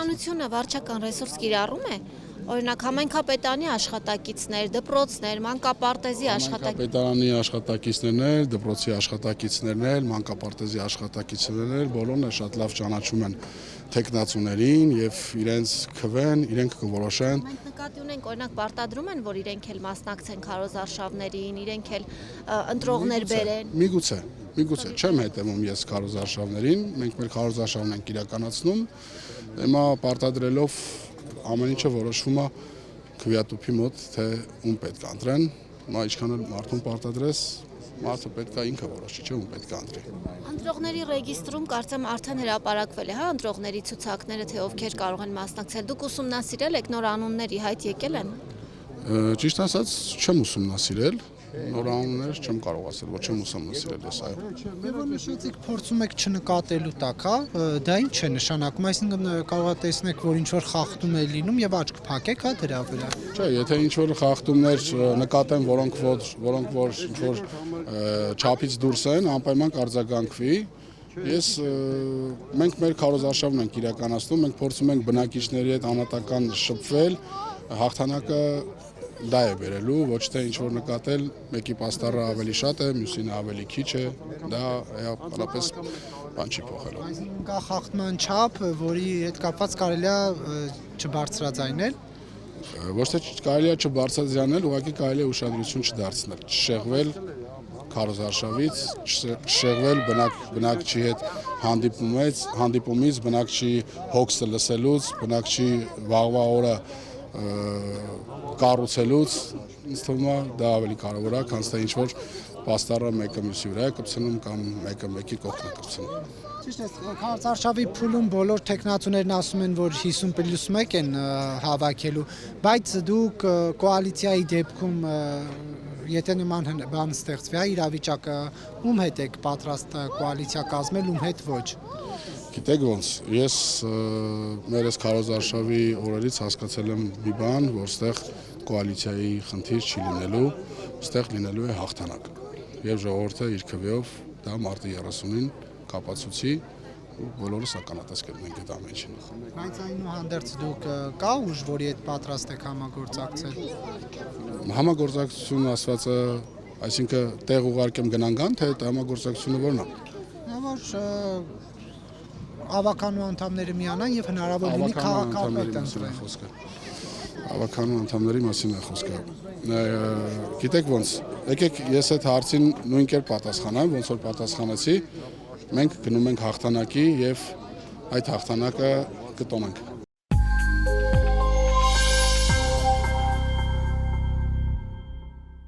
Իշխանությունը վարչական ռեսուրս կիրառում է, օրինակ համայնքապետարանի աշխատակիցներ, դպրոցներ, մանկապարտեզի Համայնքապետարանի աշխատակիցներն, դպրոցի աշխատակիցներն, մանկապարտեզի աշխատակիցներն բոլորն շատ լավ ճանաչում են տեխնացուներին եւ իրենց քվեն, իրենք կորոշեն։ Մենք նկատի ունենք, օրինակ պարտադրում են, որ իրենք էլ մասնակցեն քարոզարշավներին, իրենք էլ ընտրողներ բերեն։ Միգուցե չեմ հետևում ես քարոզարշավներին, մենք մեր քարոզարշավն ենք իրականացնում, հիմա պարտադրելով ամեն ինչը որոշվում է քվեատուփի մոտ, թե ում պետք է ընտրեն, հիմա ինչքան էլ մարդուն պարտադրես, մարդը պետք է ինքը որոշի, չէ՞ ում պետք է ընտրի։ Ընտրողների ռեգիստրում կարծեմ արդեն հրապարակվել է, հա, ընտրողների ցուցակները, թե ովքեր կարող են մասնակցել։ Դուք ուսումնասիրել եք, նոր անուններ ի հայտ եկել են։ Ճիշտ ասած, չեմ ուսումնասիրել, նոր անուններ չեմ կարող ասել, որ չեմ ուսումնասիրել ես, այո։ Եվ որ նշեցիք փորձում եք չնկատելու տակ, հա, դա ինչ է նշանակում, այսինքն կարող է տեսնեք, որ ինչ որ խախտում է լինում եւ աչք փակեք, հա, դրա վրա։ Չէ, եթե ինչ որ խախտումներ նկատեն, որոնք որ ինչ որ չափից դուրս են, անպայման կարձագանքվի։ Մենք մեր քարոզարշավն ենք իրականացնում, մենք փորձում ենք բնակիչների հետ անհատական շփվել, հաղթանակը դա է բերելու, ոչ թե ինչ որ նկատել, մեկի պաստառը ավելի շատ է, մյուսինը ավելի քիչ է, դա հատկապես բան չի փոխելու։ Այսինքն կա խախտման չափ, որի հետ կապված կարելի է չբարձրաձայնել։ Ոչ թե կարելի է չբարձրաձայնել, ուղղակի կարելի է ուշադրություն չդարձնել, չշեղվել քարոզարշավից, չշեղվել բնակչի հետ հանդիպումից, բնակչի հոգսը լսելուց, բնակչի վաղվա օրը կառուցելուց, ինձ թվում է դա ավելի կարևոր է, քան թե ինչ որ պաստառը մեկը մյուսի վրա է կպցնում կամ մեկը մեկի կողքն է կպցնում։ Ճիշտ է, քարոզարշավի փուլում բոլոր տեխնացուներն ասում են, որ 50+1 են հավաքելու, բայց դուք կոալիցիայի դեպքում եթե նման բան ստեղծվի, իրավիճակը ում հետ եք պատրաստ կոալիցիա կազմել, ում հետ ոչ։ Գիտեք ոնց, ես մեր այս քարոզարշավի օրերից հասկացել եմ մի բան, որ ստեղ կոալիցիայի խնդիր չի լինելու, ստեղ լինելու է հաղթանակ։ Եվ ժողովուրդը իր քվեով դա մարտի 30-ին կապացուցի ու բոլորս ականատես կլինենք այդ ամեն ինչին։ Բայց այնուհանդերձ դուք կա ուժ, որի հետ պատրաստ եք համագործակցել։ Համագործակցություն ասվածը, այսինքն տեղ ուղարկեմ գնանք, թե համագործակցությունը որն է։ Որ ավականու անդամները միանան եւ հնարավոր լինի քաղաքապետ ընտրեն։ Ավականու անդամների մասին է խոսքը։ Գիտեք ոնց, եկեք ես այդ հարցին նույն կերպ պատասխանեմ, ոնց որ պատասխանեցի, մենք գնում ենք հաղթանակի եւ այդ հաղթանակը կտոնենք։